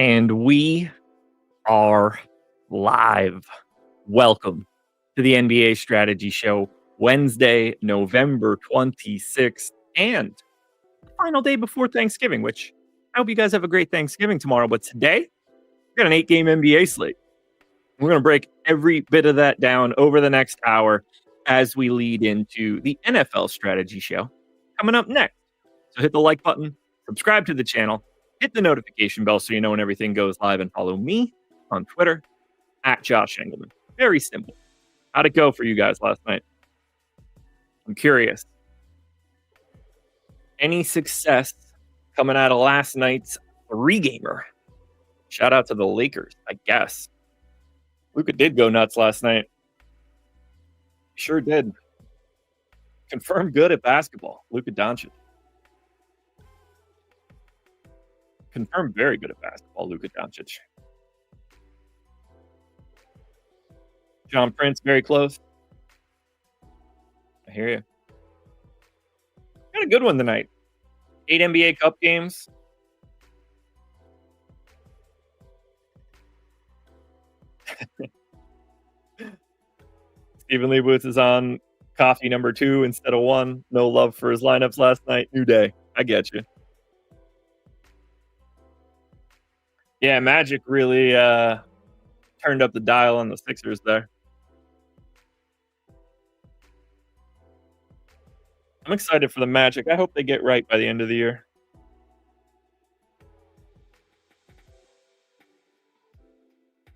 And we are live. Welcome to the NBA Strategy Show, Wednesday, November 26th, and the final day before Thanksgiving, which I hope you guys have a great Thanksgiving tomorrow. But today, we got an 8-game NBA slate. We're going to break every bit of that down over the next hour as we lead into the NFL Strategy Show coming up next. So hit the like button, subscribe to the channel, hit the notification bell so you know when everything goes live, and follow me on Twitter at Josh Engleman. Very simple. How'd it go for you guys last night? I'm curious. Any success coming out of last night's three-gamer? Shout out to the Lakers, I guess. Luka did go nuts last night. Sure did. Confirmed good at basketball. Luka Doncic. Confirmed very good at basketball. Luka Doncic. John Prince, very close. I hear you. Got a good one tonight. 8 NBA Cup games. Stephen Leibowitz is on coffee number 2 instead of 1. No love for his lineups last night. New day. I get you. Yeah, Magic really turned up the dial on the Sixers there. I'm excited for the Magic. I hope they get right by the end of the year.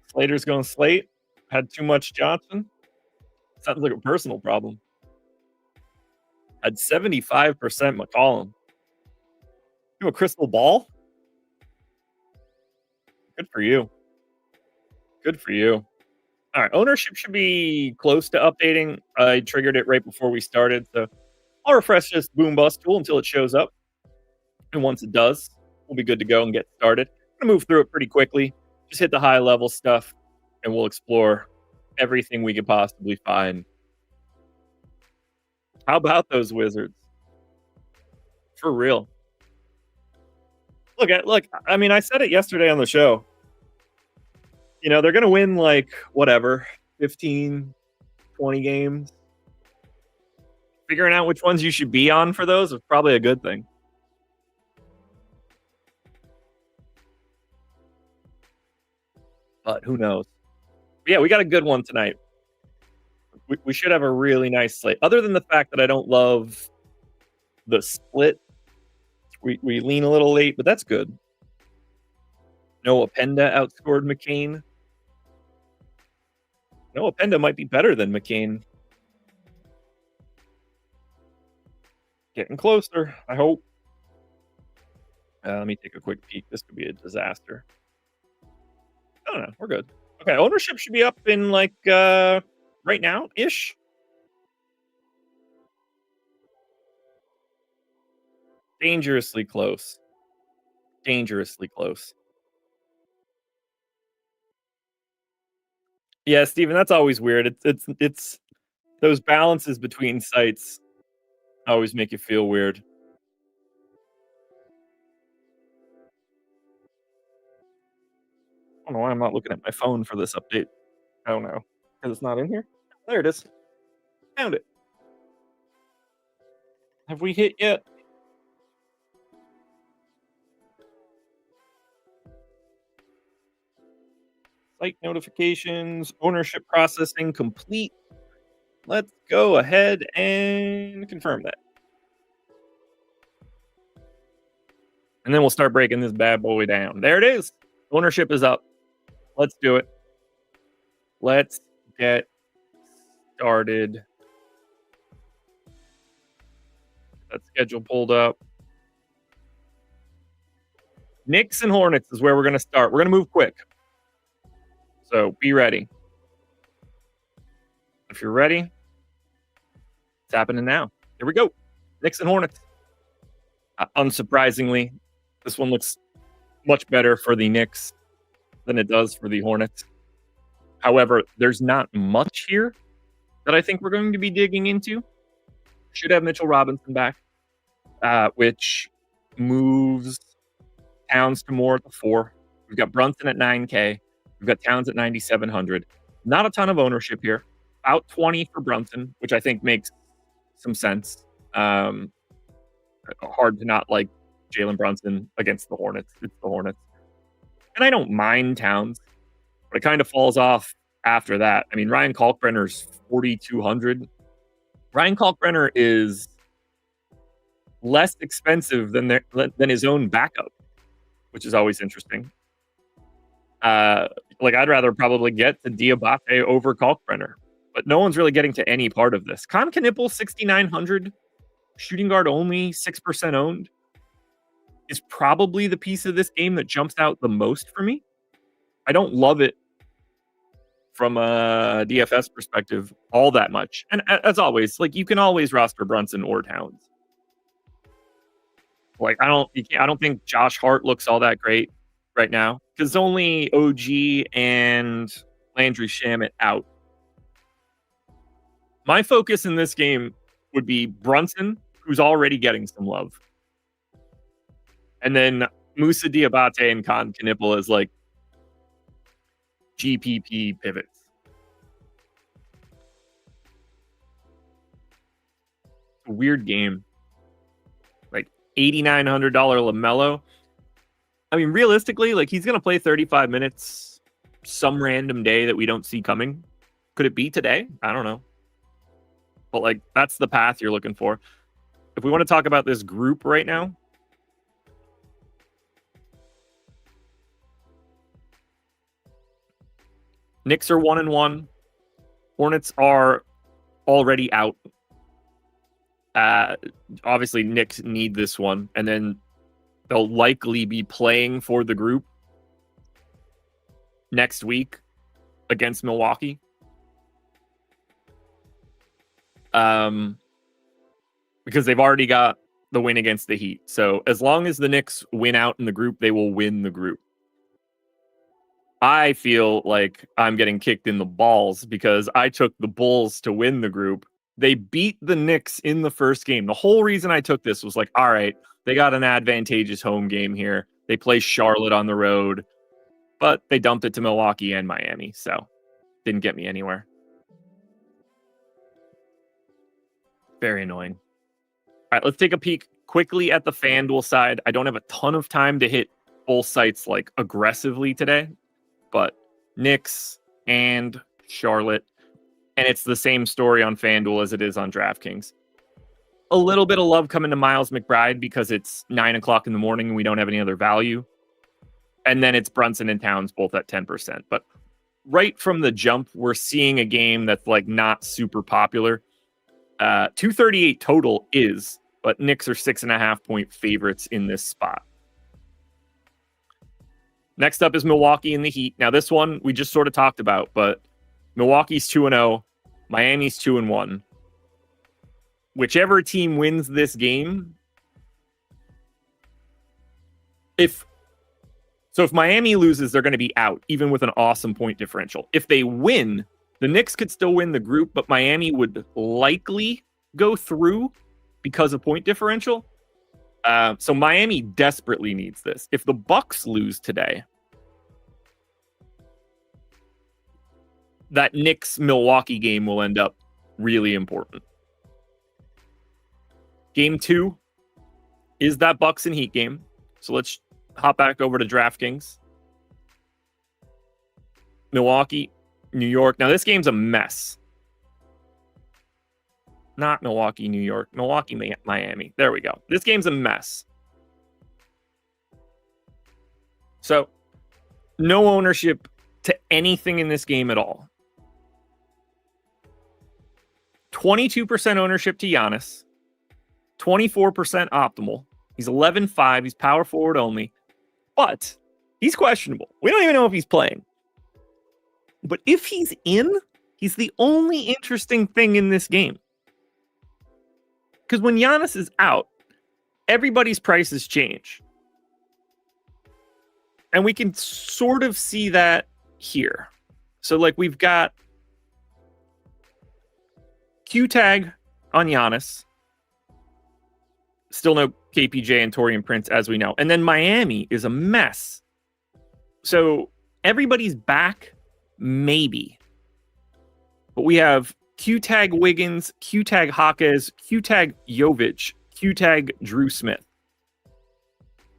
Slater's going slate. Had too much Johnson. Sounds like a personal problem. Had 75% McCollum. You have a crystal ball? Good for you. Good for you. All right, ownership should be close to updating. I triggered it right before we started, so I'll refresh this boom bust tool until it shows up. And once it does, we'll be good to go and get started. I'm going to move through it pretty quickly. Just hit the high level stuff, and we'll explore everything we could possibly find. How about those Wizards? For real. Look, I mean, I said it yesterday on the show. You know, they're going to win like, whatever, 15, 20 games. Figuring out which ones you should be on for those is probably a good thing. But who knows? But yeah, we got a good one tonight. We should have a really nice slate. Other than the fact that I don't love the split. We lean a little late, but that's good. Noah Penda outscored McCain. Noah Penda might be better than McCain. Getting closer, I hope. Let me take a quick peek. This could be a disaster. I don't know. We're good. Okay, ownership should be up in like right now-ish. Dangerously close. Dangerously close. Yeah, Steven, that's always weird. It's those balances between sites always make you feel weird. I don't know why I'm not looking at my phone for this update. I don't know. Because it's not in here? There it is. Found it. Have we hit yet? Site notifications, ownership processing complete. Let's go ahead and confirm that. And then we'll start breaking this bad boy down. There it is. Ownership is up. Let's do it. Let's get started. That schedule pulled up. Knicks and Hornets is where we're going to start. We're going to move quick. So be ready. If you're ready, it's happening now. Here we go. Knicks and Hornets. Unsurprisingly, this one looks much better for the Knicks than it does for the Hornets. However, there's not much here that I think we're going to be digging into. Should have Mitchell Robinson back, which moves Towns to more at the 4. We've got Brunson at 9K. We've got Towns at 9,700. Not a ton of ownership here. Out 20 for Brunson, which I think makes some sense. Hard to not like Jalen Brunson against the Hornets. It's the Hornets. And I don't mind Towns, but it kind of falls off after that. I mean, Ryan Kalkbrenner's 4,200. Ryan Kalkbrenner is less expensive than his own backup, which is always interesting. I'd rather probably get to Diabate over Kalkbrenner, but no one's really getting to any part of this. Con Knippel, 6,900, shooting guard only, 6% owned, is probably the piece of this game that jumps out the most for me. I don't love it from a DFS perspective all that much. And as always, like, you can always roster Brunson or Towns. Like, I don't think Josh Hart looks all that great right now because only OG and Landry Shamet out. My focus in this game would be Brunson, who's already getting some love. And then Moussa Diabate and Con Knippel as like GPP pivots. It's a weird game. Like $8,900 LaMelo. I mean, realistically, like, he's going to play 35 minutes some random day that we don't see coming. Could it be today? I don't know. But like, that's the path you're looking for. If we want to talk about this group right now, Knicks are 1-1. Hornets are already out. Obviously, Knicks need this one, and then they'll likely be playing for the group next week against Milwaukee. Because they've already got the win against the Heat. So as long as the Knicks win out in the group, they will win the group. I feel like I'm getting kicked in the balls because I took the Bulls to win the group. They beat the Knicks in the first game. The whole reason I took this was like, all right, they got an advantageous home game here. They play Charlotte on the road, but they dumped it to Milwaukee and Miami. So didn't get me anywhere. Very annoying. All right, let's take a peek quickly at the FanDuel side. I don't have a ton of time to hit both sites like aggressively today, but Knicks and Charlotte, and it's the same story on FanDuel as it is on DraftKings. A little bit of love coming to Miles McBride because it's 9 o'clock in the morning and we don't have any other value. And then it's Brunson and Towns both at 10%. But right from the jump, we're seeing a game that's like not super popular. 238 total is, but Knicks are 6.5 point favorites in this spot. Next up is Milwaukee and the Heat. Now, this one we just sort of talked about, but Milwaukee's 2-0, Miami's 2-1. Whichever team wins this game, if Miami loses, they're going to be out, even with an awesome point differential. If they win, the Knicks could still win the group, but Miami would likely go through because of point differential. So Miami desperately needs this. If the Bucks lose today, that Knicks-Milwaukee game will end up really important. Game 2 is that Bucks and Heat game. So let's hop back over to DraftKings. Milwaukee, New York. Now, this game's a mess. Not Milwaukee, New York. Milwaukee, Miami. There we go. This game's a mess. So, no ownership to anything in this game at all. 22% ownership to Giannis. 24% optimal. He's 11.5. He's power forward only. But he's questionable. We don't even know if he's playing. But if he's in, he's the only interesting thing in this game. Because when Giannis is out, everybody's prices change. And we can sort of see that here. So, like, we've got Q tag on Giannis. Still no KPJ and Taurean Prince, as we know. And then Miami is a mess. So everybody's back, maybe. But we have Q-Tag Wiggins, Q-Tag Hawkes, Q-Tag Jovic, Q-Tag Drew Smith.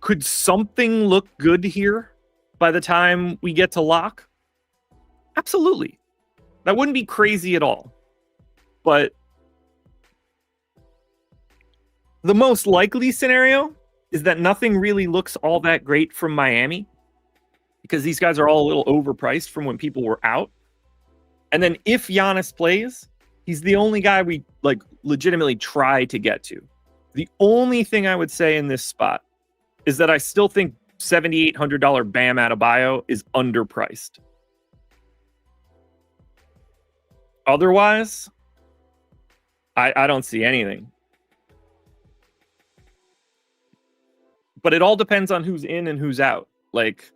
Could something look good here by the time we get to lock? Absolutely. That wouldn't be crazy at all. But the most likely scenario is that nothing really looks all that great from Miami because these guys are all a little overpriced from when people were out. And then if Giannis plays, he's the only guy we like legitimately try to get to. The only thing I would say in this spot is that I still think $7,800 Bam Adebayo is underpriced. Otherwise, I don't see anything. But it all depends on who's in and who's out. Like,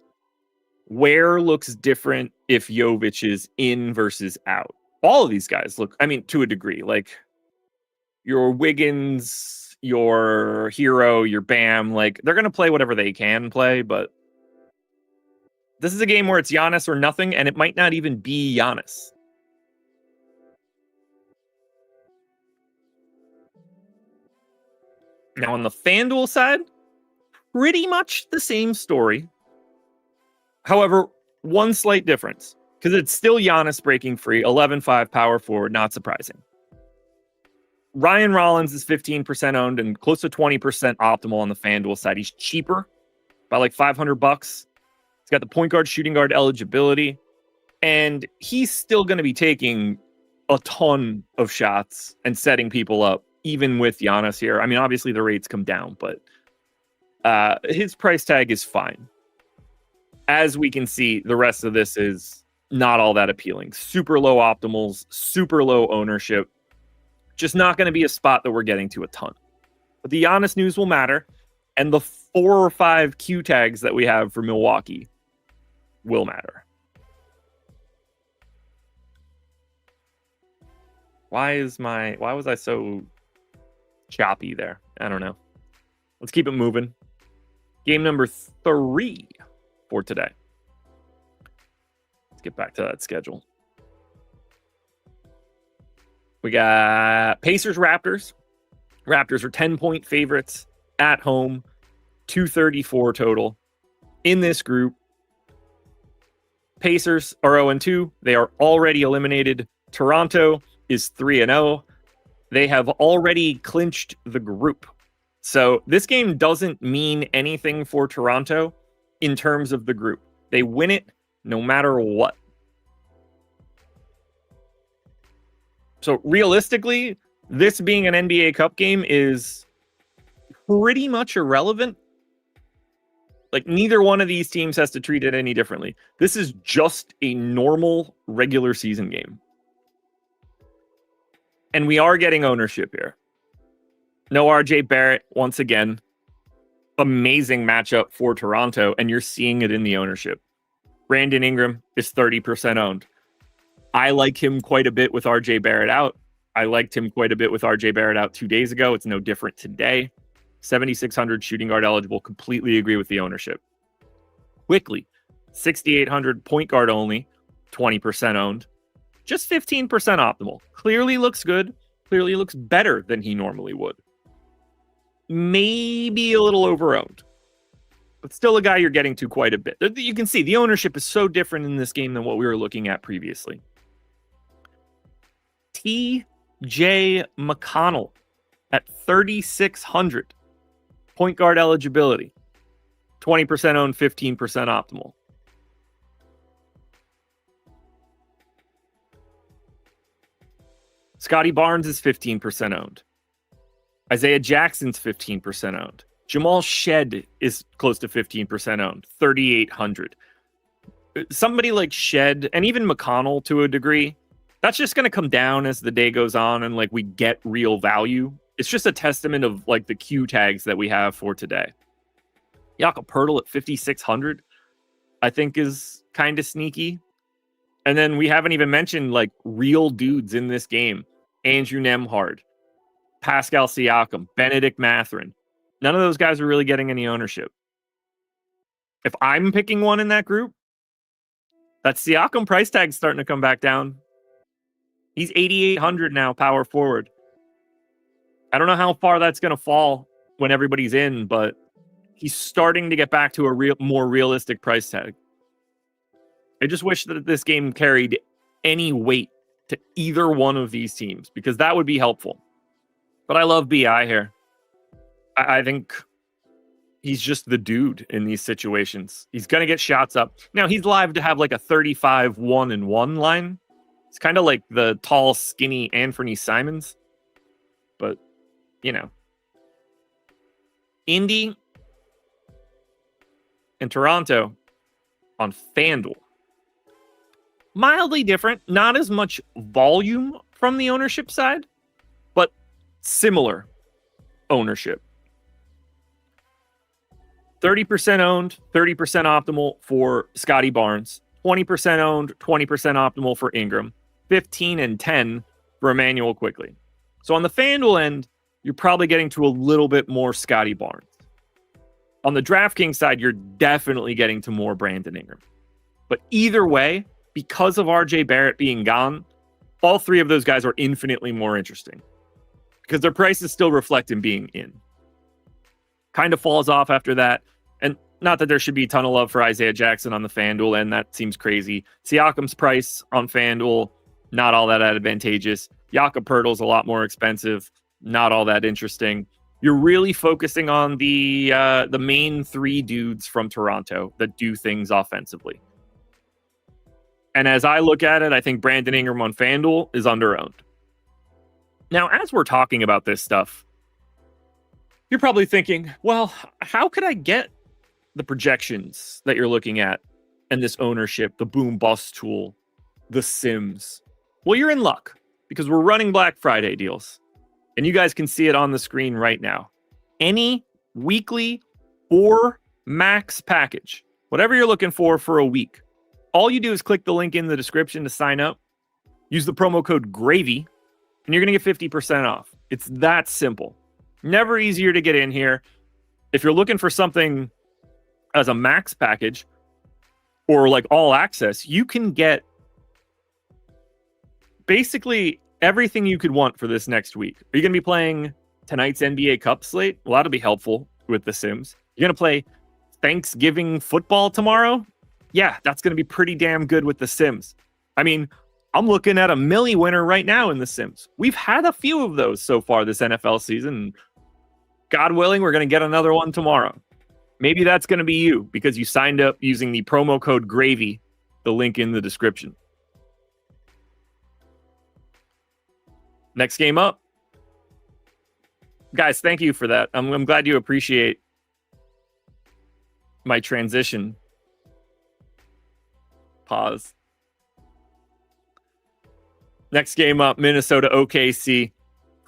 where looks different if Jovic is in versus out? All of these guys look, I mean, to a degree, like your Wiggins, your Hero, your Bam, like they're going to play whatever they can play, but this is a game where it's Giannis or nothing, and it might not even be Giannis. Now, on the FanDuel side, pretty much the same story. However, one slight difference, because it's still Giannis breaking free, 11.5 power forward, not surprising. Ryan Rollins is 15% owned and close to 20% optimal on the FanDuel side. He's cheaper by like $500. He's got the point guard, shooting guard eligibility, and he's still going to be taking a ton of shots and setting people up, even with Giannis here. I mean, obviously the rates come down, but his price tag is fine. As we can see, the rest of this is not all that appealing. Super low optimals, super low ownership. Just not going to be a spot that we're getting to a ton. But the Giannis news will matter, and the 4 or 5 Q tags that we have for Milwaukee will matter. Why was I so choppy there? I don't know. Let's keep it moving. Game number 3 for today. Let's get back to that schedule. We got Pacers Raptors. Raptors are 10-point favorites at home, 234 total. In this group, Pacers are 0-2. They are already eliminated. Toronto is 3-0. They have already clinched the group. So this game doesn't mean anything for Toronto in terms of the group. They win it no matter what. So realistically, this being an NBA Cup game is pretty much irrelevant. Like, neither one of these teams has to treat it any differently. This is just a normal regular season game. And we are getting ownership here. No RJ Barrett, once again. Amazing matchup for Toronto, and you're seeing it in the ownership. Brandon Ingram is 30% owned. I like him quite a bit with RJ Barrett out. I liked him quite a bit with RJ Barrett out 2 days ago. It's no different today. 7,600 shooting guard eligible. Completely agree with the ownership. Quickly, 6,800 point guard only. 20% owned. Just 15% optimal. Clearly looks good. Clearly looks better than he normally would. Maybe a little over-owned. But still a guy you're getting to quite a bit. You can see the ownership is so different in this game than what we were looking at previously. T.J. McConnell at 3,600. Point guard eligibility. 20% owned, 15% optimal. Scotty Barnes is 15% owned. Isaiah Jackson's 15% owned. Jamal Shed is close to 15% owned, 3,800. Somebody like Shed and even McConnell to a degree, that's just going to come down as the day goes on and like we get real value. It's just a testament of like the Q tags that we have for today. Jakob Poeltl at 5,600, I think is kind of sneaky. And then we haven't even mentioned like real dudes in this game. Andrew Nembhard, Pascal Siakam, Benedict Mathurin. None of those guys are really getting any ownership. If I'm picking one in that group, That Siakam price tag's starting to come back down. He's 8,800 now, power forward. I don't know how far that's going to fall when everybody's in, but he's starting to get back to a more realistic price tag. I just wish that this game carried any weight to either one of these teams, because that would be helpful. But I love BI here. I think he's just the dude in these situations. He's going to get shots up. Now, he's live to have like a 35-1-1 line. It's kind of like the tall, skinny Anthony Simons. But, you know. Indy and Toronto on FanDuel. Mildly different. Not as much volume from the ownership side, but similar ownership. 30% owned, 30% optimal for Scotty Barnes. 20% owned, 20% optimal for Ingram. 15 and 10 for Emmanuel Quickly. So on the FanDuel end, you're probably getting to a little bit more Scotty Barnes. On the DraftKings side, you're definitely getting to more Brandon Ingram. But either way, because of RJ Barrett being gone, all three of those guys are infinitely more interesting because their prices still reflect him being in. Kind of falls off after that. And not that there should be a ton of love for Isaiah Jackson on the FanDuel, and that seems crazy. Siakam's price on FanDuel, not all that advantageous. Jakob Poeltl's a lot more expensive, not all that interesting. You're really focusing on the main three dudes from Toronto that do things offensively. And as I look at it, I think Brandon Ingram on FanDuel is underowned. Now, as we're talking about this stuff, you're probably thinking, well, how could I get the projections that you're looking at and this ownership, the boom bust tool, the Sims? Well, you're in luck because we're running Black Friday deals. And you guys can see it on the screen right now. Any weekly or max package, whatever you're looking for a week, all you do is click the link in the description to sign up, use the promo code GRAVY, and you're going to get 50% off. It's that simple. Never easier to get in here. If you're looking for something as a max package or like all access, you can get basically everything you could want for this next week. Are you going to be playing tonight's NBA Cup slate? Well, that'll be helpful with the Sims. You're going to play Thanksgiving football tomorrow? Yeah, that's going to be pretty damn good with the Sims. I mean, I'm looking at a Millie winner right now in the Sims. We've had a few of those so far this NFL season. God willing, we're going to get another one tomorrow. Maybe that's going to be you because you signed up using the promo code GRAVY, the link in the description. Next game up. Guys, thank you for that. I'm glad you appreciate my transition. Pause. Next game up, Minnesota OKC.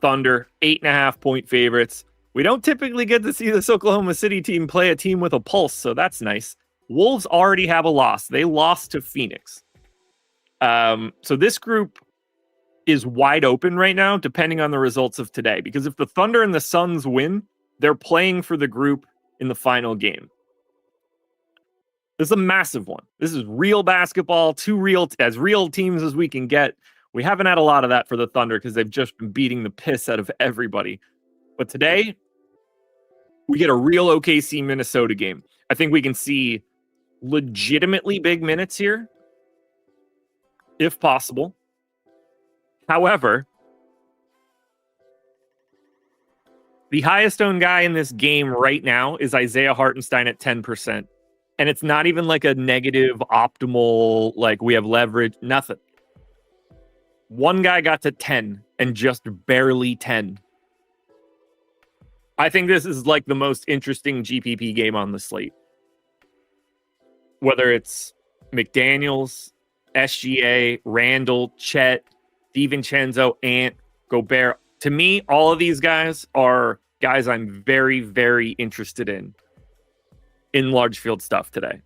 Thunder, 8.5-point favorites. We don't typically get to see this Oklahoma City team play a team with a pulse, so that's nice. Wolves already have a loss. They lost to Phoenix. So this group is wide open right now, depending on the results of today. Because if the Thunder and the Suns win, they're playing for the group in the final game. This is a massive one. This is real basketball, as real teams as we can get. We haven't had a lot of that for the Thunder because they've just been beating the piss out of everybody. But today, we get a real OKC Minnesota game. I think we can see legitimately big minutes here, if possible. However, the highest owned guy in this game right now is Isaiah Hartenstein at 10%. And it's not even like a negative optimal, like we have leverage, nothing. One guy got to 10 and just barely 10. I think this is like the most interesting GPP game on the slate. Whether it's McDaniels, SGA, Randall, Chet, DiVincenzo, Ant, Gobert. To me, all of these guys are guys I'm very, very interested in large field stuff today.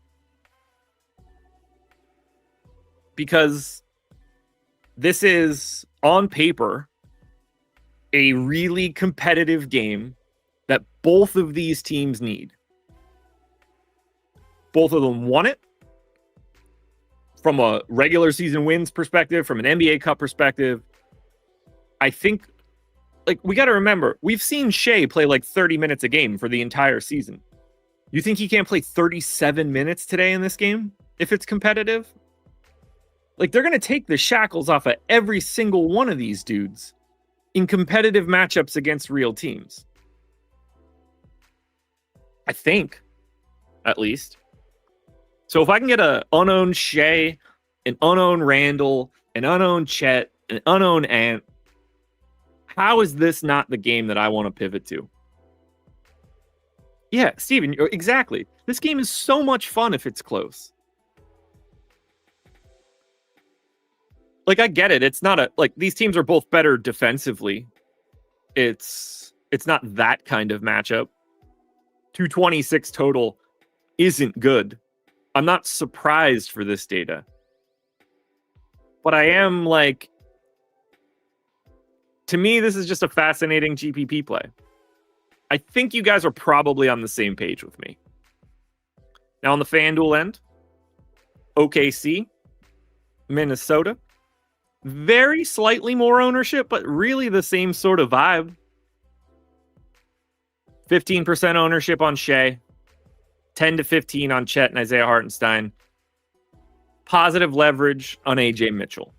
Because this is, on paper, a really competitive game that both of these teams need. Both of them want it from a regular season wins perspective, from an NBA Cup perspective, I think, like, we got to remember, we've seen Shea play like 30 minutes a game for the entire season. You think he can't play 37 minutes today in this game if it's competitive? Like, they're going to take the shackles off of every single one of these dudes in competitive matchups against real teams. I think, at least. So if I can get an unowned Shea, an unowned Randall, an unowned Chet, an unowned Ant, how is this not the game that I want to pivot to? Yeah, Steven, exactly. This game is so much fun if it's close. Like, I get it. It's not these teams are both better defensively. It's not that kind of matchup. 226 total isn't good. I'm not surprised for this data. But I am to me, this is just a fascinating GPP play. I think you guys are probably on the same page with me. Now on the FanDuel end, OKC, Minnesota, very slightly more ownership, but really the same sort of vibe. 15% ownership on Shea, 10 to 15 on Chet and Isaiah Hartenstein. Positive leverage on AJ Mitchell.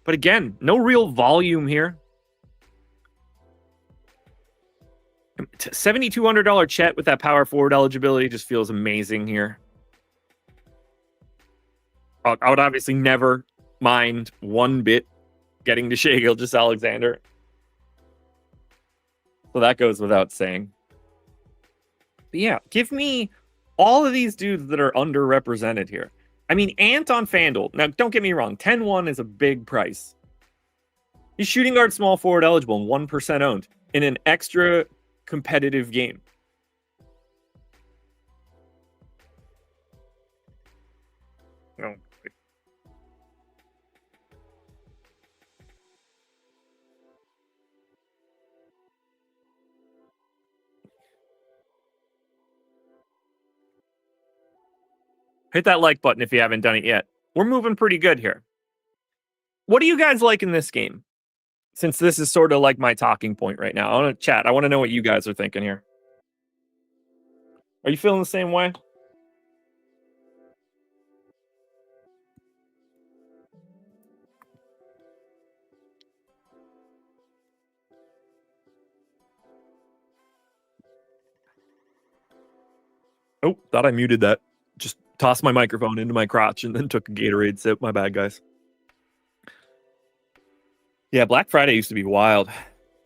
But again, no real volume here. $7,200 Chet with that power forward eligibility just feels amazing here. I would obviously never mind one bit getting to Shai Gilgeous-Alexander. So that goes without saying. But yeah, give me all of these dudes that are underrepresented here. I mean, Ant on FanDuel. Now, don't get me wrong. 10-1 is a big price. He's shooting guard small forward eligible and 1% owned in an extra competitive game. No. Hit that like button if you haven't done it yet. We're moving pretty good here. What do you guys like in this game? Since this is sort of like my talking point right now. I want to chat. I want to know what you guys are thinking here. Are you feeling the same way? Oh, thought I muted that. Just tossed my microphone into my crotch and then took a Gatorade sip. My bad, guys. Yeah, Black Friday used to be wild.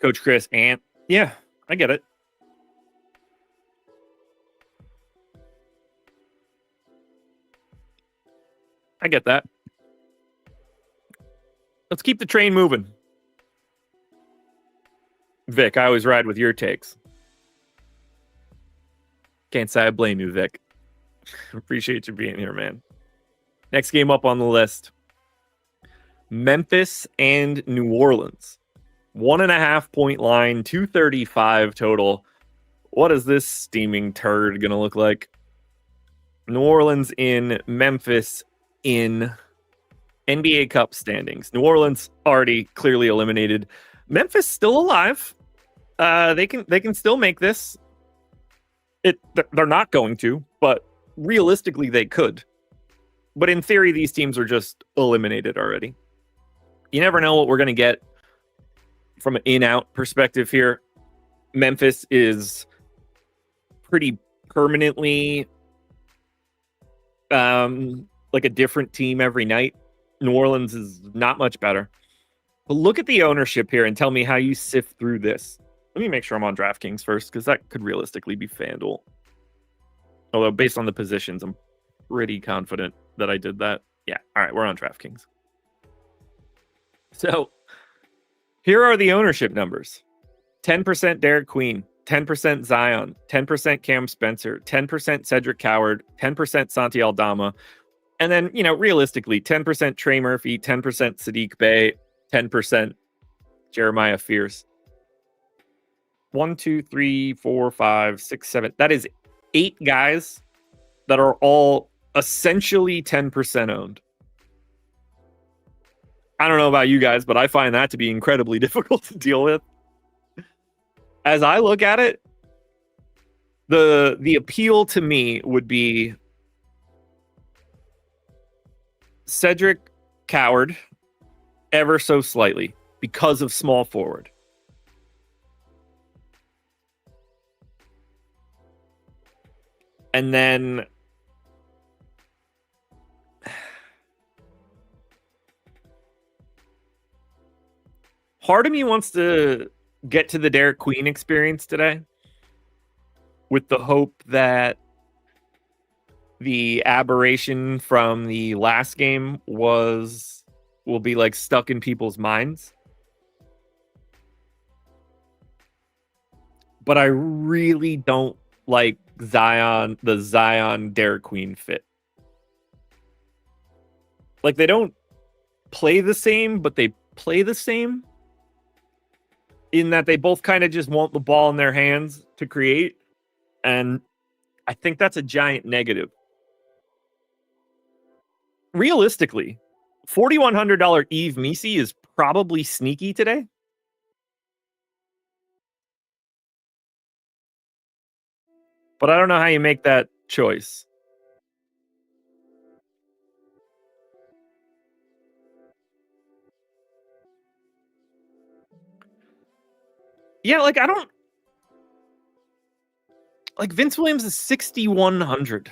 Coach Chris, Ant. Yeah, I get it. I get that. Let's keep the train moving. Vic, I always ride with your takes. Can't say I blame you, Vic. Appreciate you being here, man. Next game up on the list. Memphis and New Orleans. 1.5 point line, 235 total. What is this steaming turd going to look like? New Orleans in, Memphis in. NBA Cup standings. New Orleans already clearly eliminated. Memphis still alive. They can still make this. They're not going to, but realistically they could. But in theory, these teams are just eliminated already. You never know what we're going to get from an in-out perspective here. Memphis is pretty permanently like a different team every night. New Orleans is not much better. But look at the ownership here and tell me how you sift through this. Let me make sure I'm on DraftKings first, because that could realistically be FanDuel. Although based on the positions, I'm pretty confident that I did that. Yeah, all right, we're on DraftKings. So here are the ownership numbers. 10% Derek Queen, 10% Zion, 10% Cam Spencer, 10% Cedric Coward, 10% Santi Aldama, and then, realistically, 10% Trey Murphy, 10% Sadiq Bey, 10% Jeremiah Fierce. 1, 2, 3, 4, 5, 6, 7. That is 8 guys that are all essentially 10% owned. I don't know about you guys, but I find that to be incredibly difficult to deal with. As I look at it, the appeal to me would be Cedric Coward ever so slightly because of small forward. And then part of me wants to get to the Derek Queen experience today with the hope that the aberration from the last game will be like stuck in people's minds. But I really don't like the Zion Derek Queen fit. Like, they don't play the same, but they play the same in that they both kind of just want the ball in their hands to create. And I think that's a giant negative. Realistically, $4,100 Eve Misi is probably sneaky today. But I don't know how you make that choice. Yeah, like, I don't... Like, Vince Williams is 6,100.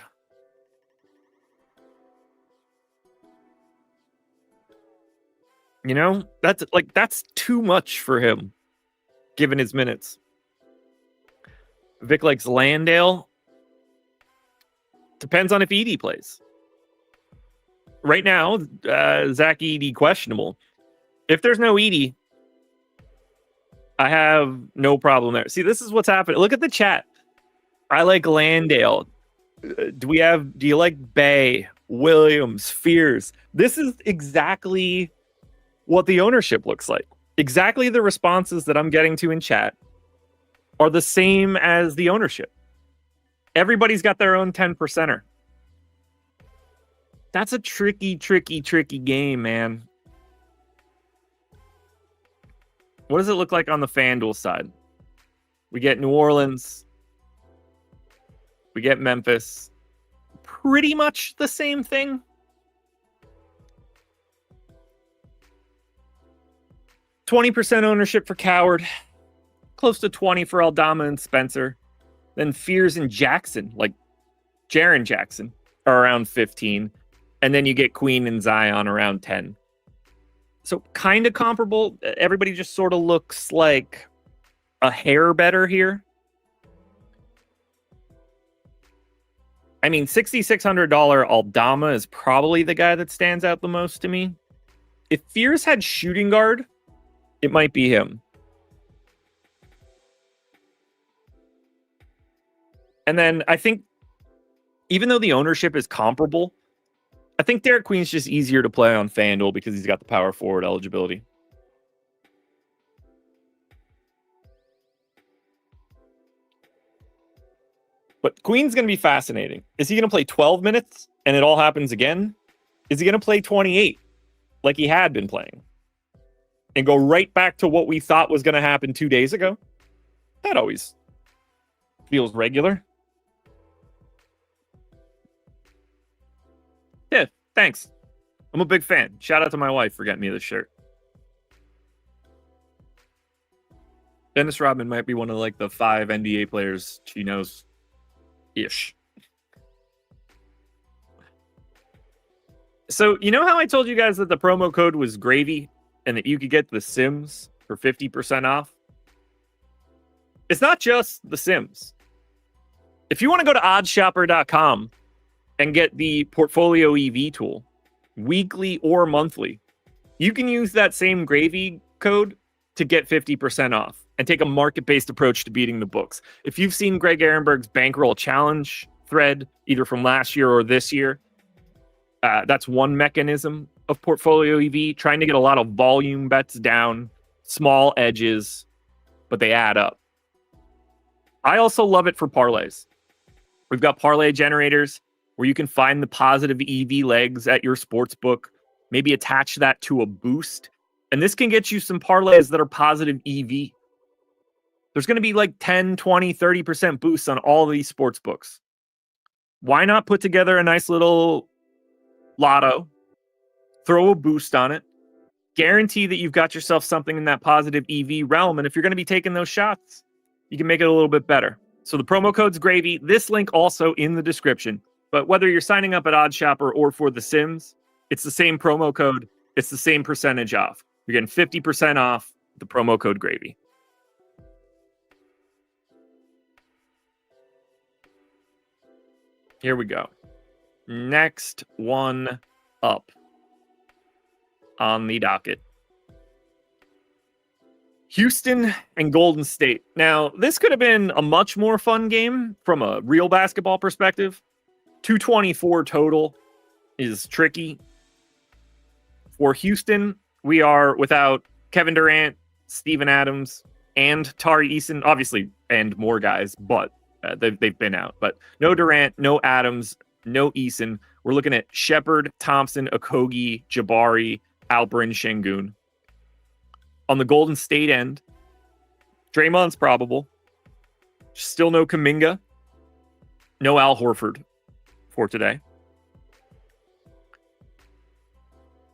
You know? That's too much for him, given his minutes. Vic likes Landale. Depends on if Edie plays. Right now, Zach Edey questionable. If there's no Edie, I have no problem there. See, this is what's happening. Look at the chat. I like Landale. Do you like Bay, Williams, Fears? This is exactly what the ownership looks like. Exactly the responses that I'm getting to in chat are the same as the ownership. Everybody's got their own 10%er. That's a tricky game, man. What does it look like on the FanDuel side? We get New Orleans. We get Memphis. Pretty much the same thing. %20 ownership for Coward. Close to 20 for Aldama and Spencer. Then Fears and Jackson, like Jaren Jackson, are around 15. And then you get Queen and Zion around 10. So kind of comparable. Everybody just sort of looks like a hair better here. I mean, $6,600 Aldama is probably the guy that stands out the most to me. If Fears had shooting guard, it might be him. And then I think, even though the ownership is comparable, I think Derek Queen's just easier to play on FanDuel because he's got the power forward eligibility. But Queen's going to be fascinating. Is he going to play 12 minutes and it all happens again? Is he going to play 28 like he had been playing? And go right back to what we thought was going to happen 2 days ago? That always feels regular. Yeah, thanks. I'm a big fan. Shout out to my wife for getting me this shirt. Dennis Rodman might be one of like the 5 NBA players she knows ish. So, you know how I told you guys that the promo code was gravy and that you could get the Sims for 50% off? It's not just the Sims. If you want to go to OddsShopper.com and get the Portfolio EV tool, weekly or monthly, you can use that same gravy code to get 50% off and take a market-based approach to beating the books. If you've seen Greg Ehrenberg's bankroll challenge thread, either from last year or this year, that's one mechanism of Portfolio EV, trying to get a lot of volume bets down, small edges, but they add up. I also love it for parlays. We've got parlay generators. where you can find the positive EV legs at your sports book, maybe attach that to a boost. And this can get you some parlays that are positive EV. There's going to be like 10, 20, 30% boosts on all of these sports books. Why not put together a nice little lotto, throw a boost on it, guarantee that you've got yourself something in that positive EV realm. And if you're going to be taking those shots, you can make it a little bit better. So the promo code's gravy. This link also in the description. But whether you're signing up at OddsShopper or for The Sims, it's the same promo code. It's the same percentage off. You're getting 50% off the promo code gravy. Here we go. Next one up on the docket. Houston and Golden State. Now, this could have been a much more fun game from a real basketball perspective. 224 total is tricky. For Houston, we are without Kevin Durant, Steven Adams, and Tari Eason, obviously, and more guys, but they've been out. But no Durant, no Adams, no Eason. We're looking at Shepherd, Thompson, Okogie, Jabari, Alperen, Şengün. On the Golden State end, Draymond's probable. Still no Kuminga. No Al Horford for today.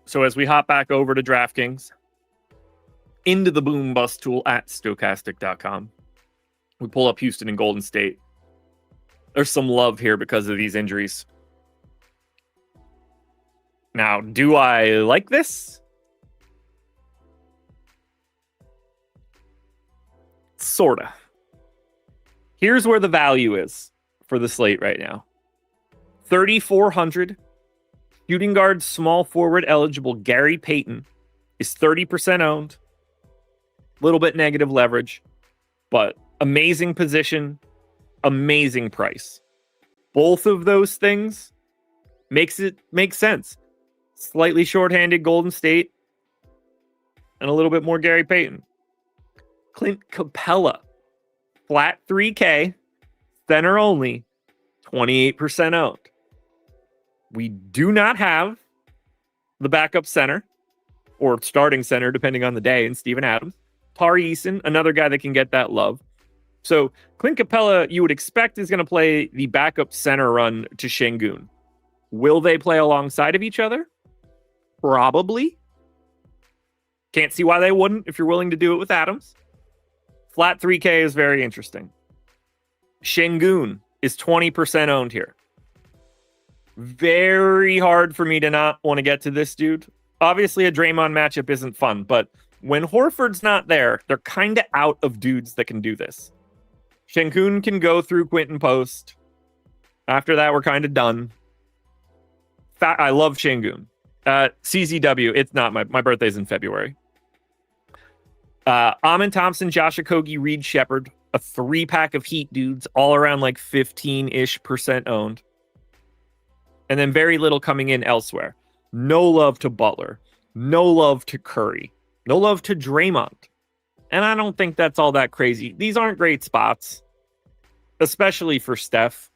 So as we hop back over to DraftKings, into the boom bust tool at Stokastic.com, we pull up Houston and Golden State. There's some love here because of these injuries. Now, do I like this? Sorta. Here's where the value is for the slate right now. 3,400. Shooting guard, small forward eligible Gary Payton is 30% owned. A little bit negative leverage, but amazing position, amazing price. Both of those things makes sense. Slightly shorthanded Golden State and a little bit more Gary Payton. Clint Capella, flat 3K, center only, 28% owned. We do not have the backup center or starting center, depending on the day, in Steven Adams. Tari Eason, another guy that can get that love. So Clint Capella, you would expect, is going to play the backup center run to Şengün. Will they play alongside of each other? Probably. Can't see why they wouldn't if you're willing to do it with Adams. Flat 3K is very interesting. Şengün is 20% owned here. Very hard for me to not want to get to this dude. Obviously, a Draymond matchup isn't fun, but when Horford's not there, they're kind of out of dudes that can do this. Şengün can go through Quentin Post. After that, we're kind of done. I love Şengün. CZW, it's not my birthday's in February. Amin Thompson, Josh Okogie, Reed Shepherd, a 3-pack of Heat dudes, all around like 15-ish% owned. And then very little coming in elsewhere. No love to Butler. No love to Curry. No love to Draymond. And I don't think that's all that crazy. These aren't great spots, especially for Steph.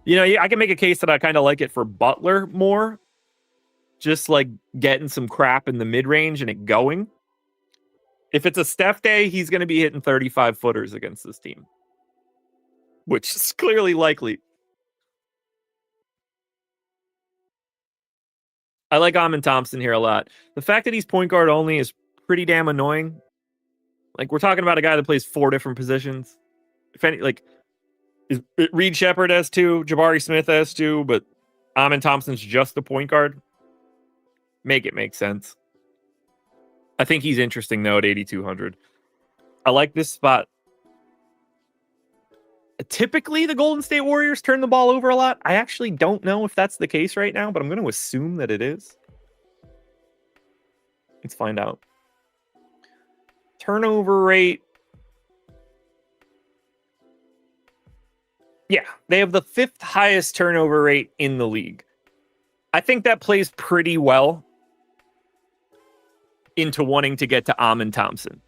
You know, I can make a case that I kind of like it for Butler more. Just like getting some crap in the mid-range and it going. If it's a Steph day, he's going to be hitting 35-footers against this team, which is clearly likely. I like Amin Thompson here a lot. The fact that he's point guard only is pretty damn annoying. Like, we're talking about a guy that plays 4 different positions. If any, like, is Reed Shepherd has 2, Jabari Smith has 2, but Amin Thompson's just the point guard. Make it make sense. I think he's interesting, though, at 8,200. I like this spot. Typically, the Golden State Warriors turn the ball over a lot. I actually don't know if that's the case right now, but I'm going to assume that it is. Let's find out. Turnover rate. Yeah, they have the 5th highest turnover rate in the league. I think that plays pretty well into wanting to get to Amin Thompson.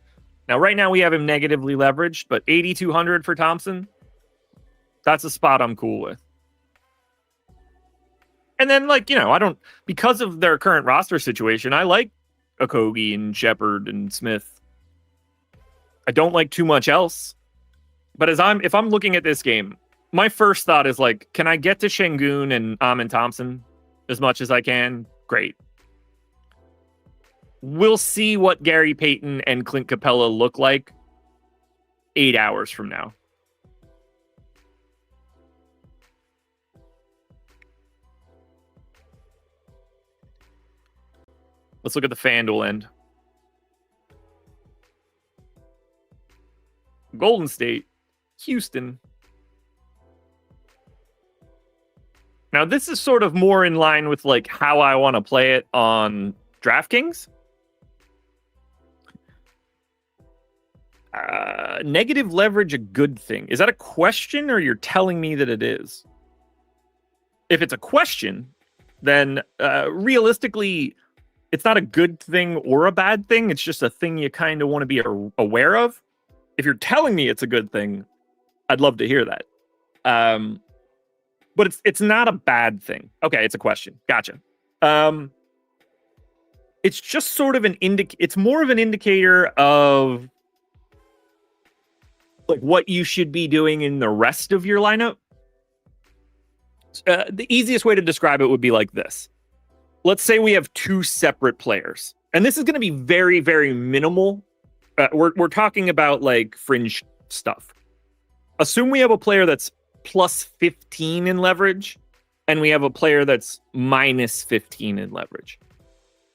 Now, right now we have him negatively leveraged, but 8,200 for Thompson, that's a spot I'm cool with. And then, like, I don't, because of their current roster situation, I like Okogie and Shepard and Smith. I don't like too much else. But if I'm looking at this game, my first thought is like, can I get to Şengün and Amin Thompson as much as I can? Great. We'll see what Gary Payton and Clint Capella look like 8 hours from now. Let's look at the FanDuel end. Golden State, Houston. Now, this is sort of more in line with like how I want to play it on DraftKings. Negative leverage a good thing? Is that a question, or you're telling me that it is? If it's a question, then realistically, it's not a good thing or a bad thing. It's just a thing you kind of want to be aware of. If you're telling me it's a good thing, I'd love to hear that. But it's not a bad thing. Okay, it's a question. Gotcha. It's just sort of it's more of an indicator of like what you should be doing in the rest of your lineup. The easiest way to describe it would be like this. Let's say we have two separate players, and this is going to be very, very minimal. We're talking about like fringe stuff. Assume we have a player that's plus 15 in leverage, and we have a player that's minus 15 in leverage.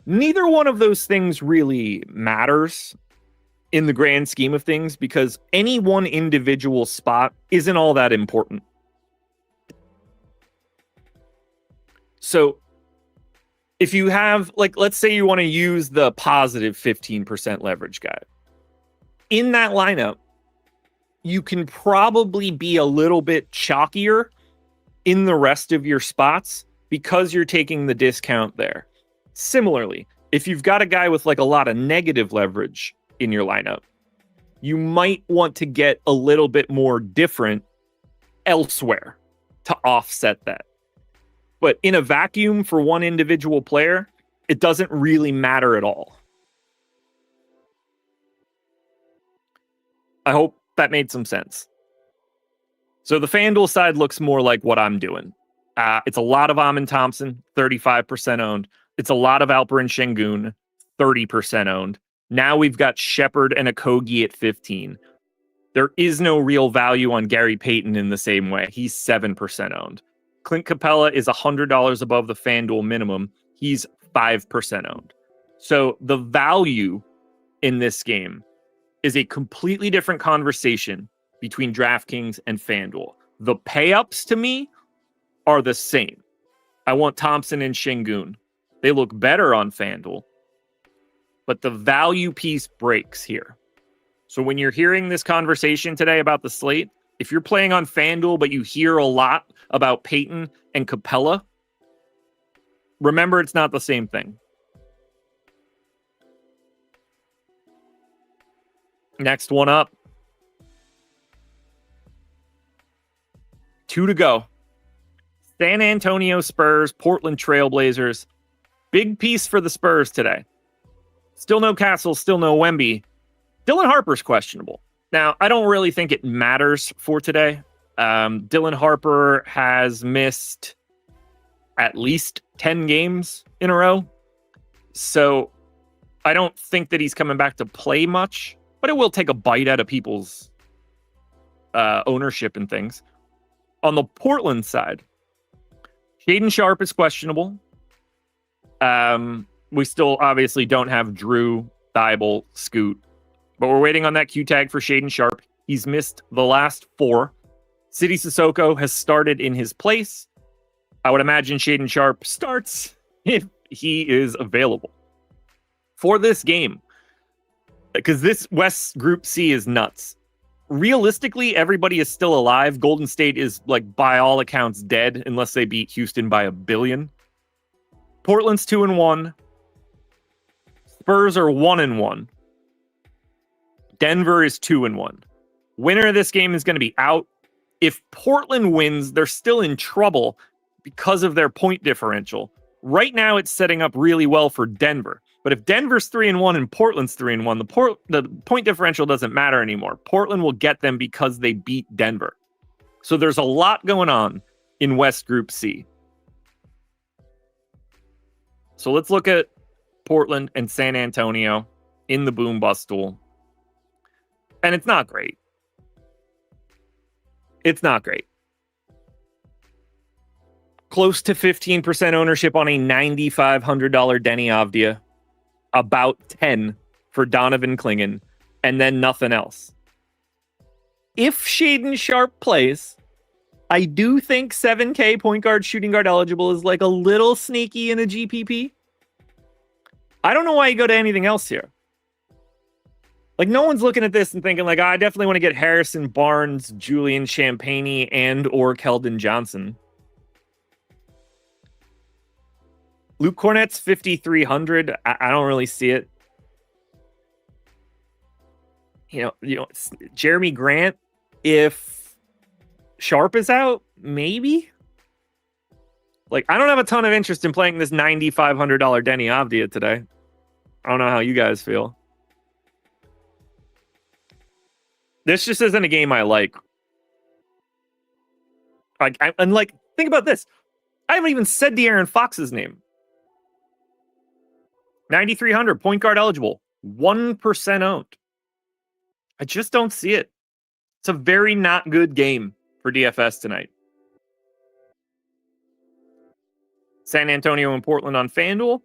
Neither one of those things really matters in the grand scheme of things, because any one individual spot isn't all that important. So if you have, like, let's say you want to use the positive 15% leverage guy. In that lineup, you can probably be a little bit chalkier in the rest of your spots because you're taking the discount there. Similarly, if you've got a guy with like a lot of negative leverage in your lineup, you might want to get a little bit more different elsewhere to offset that. But in a vacuum for one individual player, it doesn't really matter at all. I hope that made some sense. So the FanDuel side looks more like what I'm doing. It's a lot of Amin Thompson, 35% owned. It's a lot of Alperen Şengün, 30% owned. Now we've got Shepard and Okogie at 15. There is no real value on Gary Payton in the same way. He's 7% owned. Clint Capella is $100 above the FanDuel minimum. He's 5% owned. So the value in this game is a completely different conversation between DraftKings and FanDuel. The pay-ups to me are the same. I want Thompson and Şengün. They look better on FanDuel, but the value piece breaks here. So when you're hearing this conversation today about the slate, if you're playing on FanDuel, but you hear a lot about Payton and Capella, remember it's not the same thing. Next one up. 2 to go. San Antonio Spurs, Portland Trailblazers. Big piece for the Spurs today. Still no Castle, still no Wemby. Dylan Harper's questionable. Now, I don't really think it matters for today. Dylan Harper has missed at least 10 games in a row. So I don't think that he's coming back to play much, but it will take a bite out of people's ownership and things. On the Portland side, Shaedon Sharpe is questionable. We still obviously don't have Drew, Thibault, Scoot, but we're waiting on that Q tag for Shaedon Sharpe. He's missed the last 4. Sidi Sissoko has started in his place. I would imagine Shaedon Sharpe starts if he is available. For this game, because this West Group C is nuts. Realistically, everybody is still alive. Golden State is, like, by all accounts dead unless they beat Houston by 1 billion. Portland's 2-1. Spurs are 1-1. Denver is 2-1. Winner of this game is going to be out. If Portland wins, they're still in trouble because of their point differential. Right now, it's setting up really well for Denver. But if Denver's 3-1 and Portland's 3-1, the point differential doesn't matter anymore. Portland will get them because they beat Denver. So there's a lot going on in West Group C. So let's look at Portland and San Antonio in the boom bust stool. And it's not great. It's not great. Close to 15% ownership on a $9,500 Denny Avdia. About 10 for Donovan Clingan. And then nothing else. If Shaden Sharp plays, I do think 7K point guard, shooting guard eligible is like a little sneaky in a GPP. I don't know why you go to anything else here. Like, no one's looking at this and thinking like, I definitely want to get Harrison Barnes, Julian Champagnie, and or Keldon Johnson. Luke Cornett's 5,300. I don't really see it. You know, Jeremy Grant, if Sharp is out, maybe. Like, I don't have a ton of interest in playing this $9,500 Denny Avdia today. I don't know how you guys feel. This just isn't a game I like. Like, think about this. I haven't even said De'Aaron Fox's name. 9,300, point guard eligible, 1% owned. I just don't see it. It's a very not good game for DFS tonight. San Antonio and Portland on FanDuel,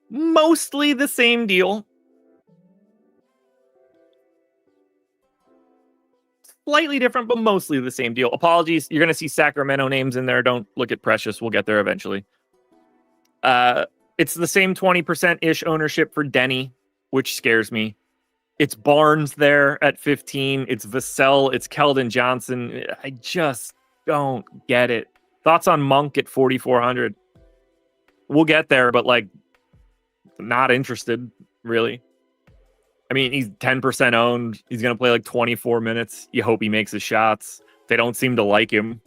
mostly the same deal. Slightly different, but mostly the same deal. Apologies, you're going to see Sacramento names in there. Don't look at Precious. We'll get there eventually. It's the same 20%-ish ownership for Denny, which scares me. It's Barnes there at 15. It's Vassell. It's Keldon Johnson. I just don't get it. Thoughts on Monk at 4,400? We'll get there, but like, not interested, really. I mean, he's 10% owned. He's going to play like 24 minutes. You hope he makes his shots. They don't seem to like him.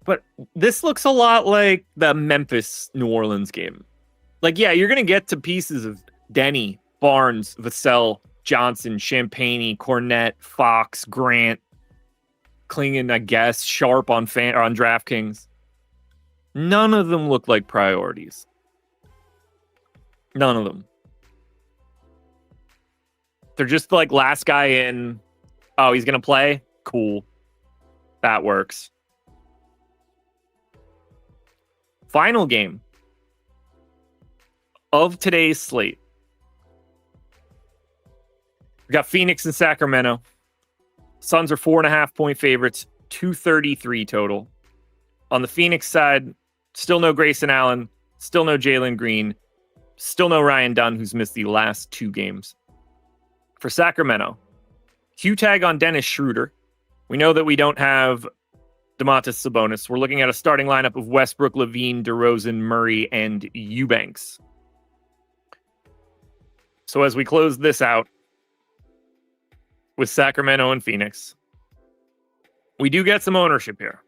But this looks a lot like the Memphis-New Orleans game. Like, yeah, you're going to get to pieces of Denny, Barnes, Vassell, Johnson, Champagnie, Cornette, Fox, Grant, Clingan, I guess, Sharp on DraftKings. None of them look like priorities. None of them. They're just like last guy in. Oh, he's going to play? Cool. That works. Final game of today's slate. We got Phoenix and Sacramento. Suns are 4.5 point favorites, 233 total. On the Phoenix side, still no Grayson Allen, still no Jalen Green, still no Ryan Dunn, who's missed the last 2 games. For Sacramento, Q tag on Dennis Schroeder. We know that we don't have Domantas Sabonis. We're looking at a starting lineup of Westbrook, Levine, DeRozan, Murray, and Eubanks. So as we close this out with Sacramento and Phoenix, we do get some ownership here.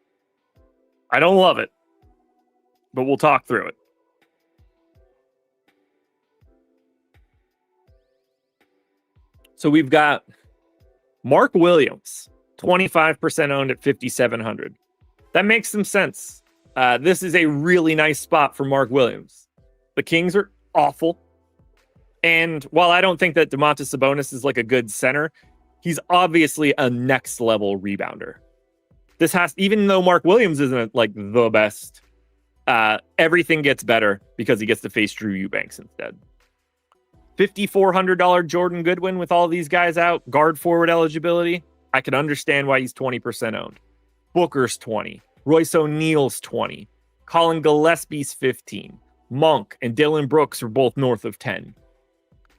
I don't love it, but we'll talk through it. So we've got Mark Williams, 25% owned at 5,700. That makes some sense. This is a really nice spot for Mark Williams. The Kings are awful. And while I don't think that Domantas Sabonis is like a good center, he's obviously a next level rebounder. Even though Mark Williams isn't like the best, everything gets better because he gets to face Drew Eubanks instead. $5,400 Jordan Goodwin with all these guys out, guard forward eligibility. I can understand why he's 20% owned. Booker's 20. Royce O'Neal's 20. Colin Gillespie's 15. Monk and Dylan Brooks are both north of 10.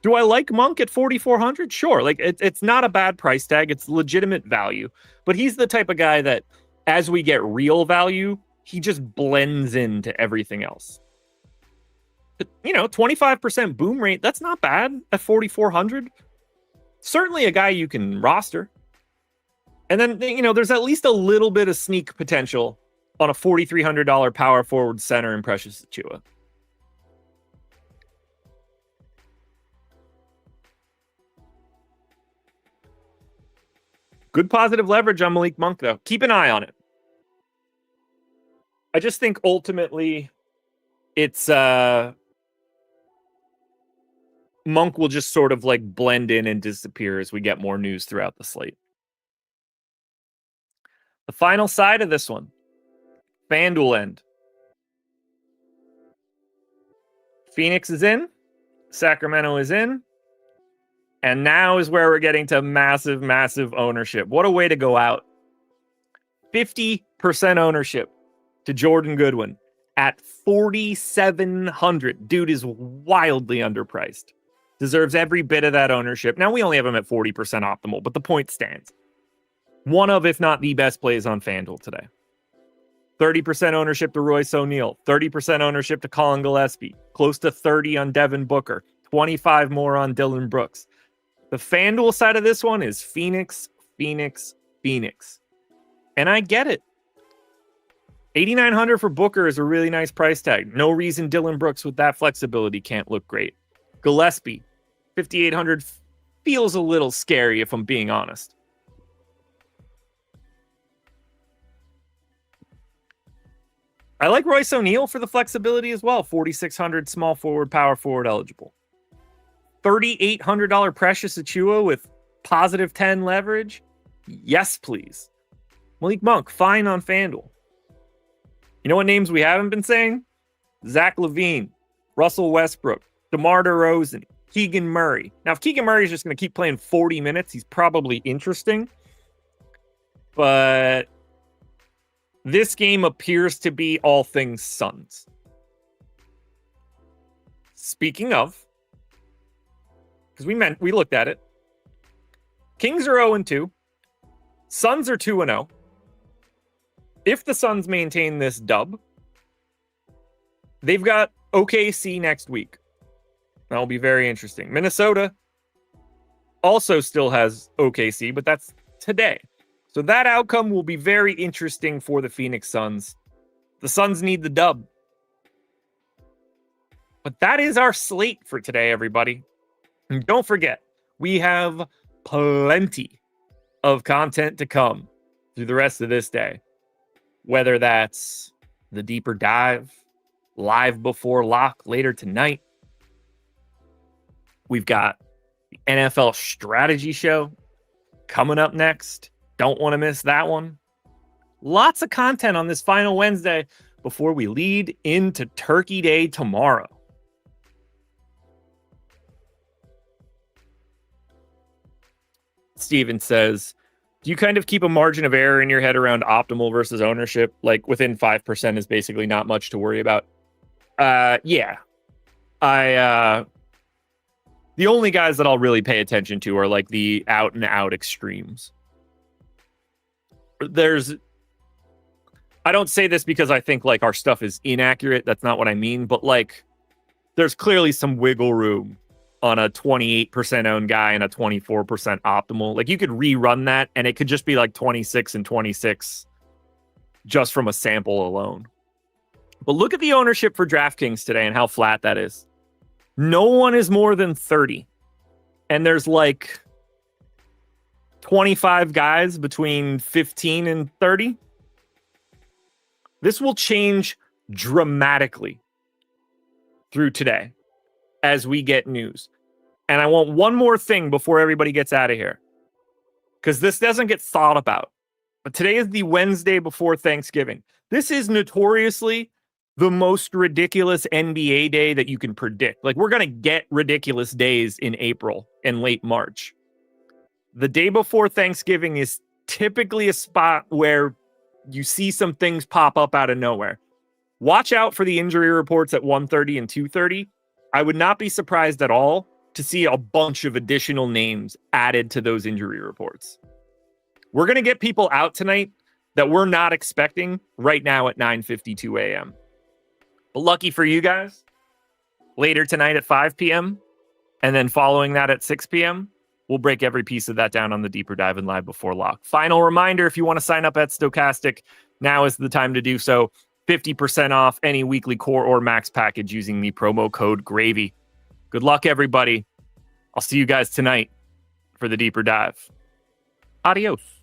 Do I like Monk at 4,400? Sure. Like it's not a bad price tag. It's legitimate value. But he's the type of guy that as we get real value, he just blends into everything else. But, 25% boom rate, that's not bad at 4,400. Certainly a guy you can roster. And then, there's at least a little bit of sneak potential on a $4,300 power forward center in Precious Achiuwa. Good positive leverage on Malik Monk, though. Keep an eye on it. I just think ultimately it's Monk will just sort of like blend in and disappear as we get more news throughout the slate. The final side of this one, FanDuel end. Phoenix is in. Sacramento is in. And now is where we're getting to massive, massive ownership. What a way to go out. 50% ownership to Jordan Goodwin at 4,700. Dude is wildly underpriced. Deserves every bit of that ownership. Now, we only have him at 40% optimal, but the point stands. One of, if not the best plays on FanDuel today. 30% ownership to Royce O'Neal. 30% ownership to Colin Gillespie. Close to 30 on Devin Booker. 25 more on Dylan Brooks. The FanDuel side of this one is Phoenix, Phoenix, Phoenix. And I get it. 8,900 for Booker is a really nice price tag. No reason Dylan Brooks with that flexibility can't look great. Gillespie, 5,800 feels a little scary if I'm being honest. I like Royce O'Neal for the flexibility as well. 4,600 small forward, power forward eligible. $3,800 Precious Achiuwa with positive 10 leverage. Yes, please. Malik Monk, fine on FanDuel. You know what names we haven't been saying? Zach LaVine, Russell Westbrook, DeMar DeRozan, Keegan Murray. Now, if Keegan Murray is just going to keep playing 40 minutes, he's probably interesting. But this game appears to be all things Suns. Speaking of, because we looked at it. Kings are 0-2. Suns are 2-0. If the Suns maintain this dub, they've got OKC next week. That'll be very interesting. Minnesota also still has OKC, but that's today. So that outcome will be very interesting for the Phoenix Suns. The Suns need the dub. But that is our slate for today, everybody. And don't forget, we have plenty of content to come through the rest of this day. Whether that's the deeper dive, live before lock later tonight. We've got the NFL strategy show coming up next. Don't want to miss that one. Lots of content on this final Wednesday before we lead into Turkey Day tomorrow. Steven says, do you kind of keep a margin of error in your head around optimal versus ownership? Like within 5% is basically not much to worry about. Yeah. The only guys that I'll really pay attention to are like the out and out extremes. I don't say this because I think like our stuff is inaccurate. That's not what I mean. But like there's clearly some wiggle room on a 28% owned guy and a 24% optimal. Like you could rerun that and it could just be like 26 and 26 just from a sample alone. But look at the ownership for DraftKings today and how flat that is. No one is more than 30. And there's like 25 guys between 15 and 30. This will change dramatically through today as we get news. And I want one more thing before everybody gets out of here, because this doesn't get thought about. But today is the Wednesday before Thanksgiving. This is notoriously the most ridiculous NBA day that you can predict. Like, we're going to get ridiculous days in April and late March. The day before Thanksgiving is typically a spot where you see some things pop up out of nowhere. Watch out for the injury reports at 1:30 and 2:30. I would not be surprised at all to see a bunch of additional names added to those injury reports. We're going to get people out tonight that we're not expecting right now at 9:52 a.m. But lucky for you guys, later tonight at 5 p.m. and then following that at 6 p.m., We'll break every piece of that down on the Deeper Dive and Live Before Lock. Final reminder, if you want to sign up at Stokastic, now is the time to do so. 50% off any weekly core or max package using the promo code GRAVY. Good luck, everybody. I'll see you guys tonight for the Deeper Dive. Adios.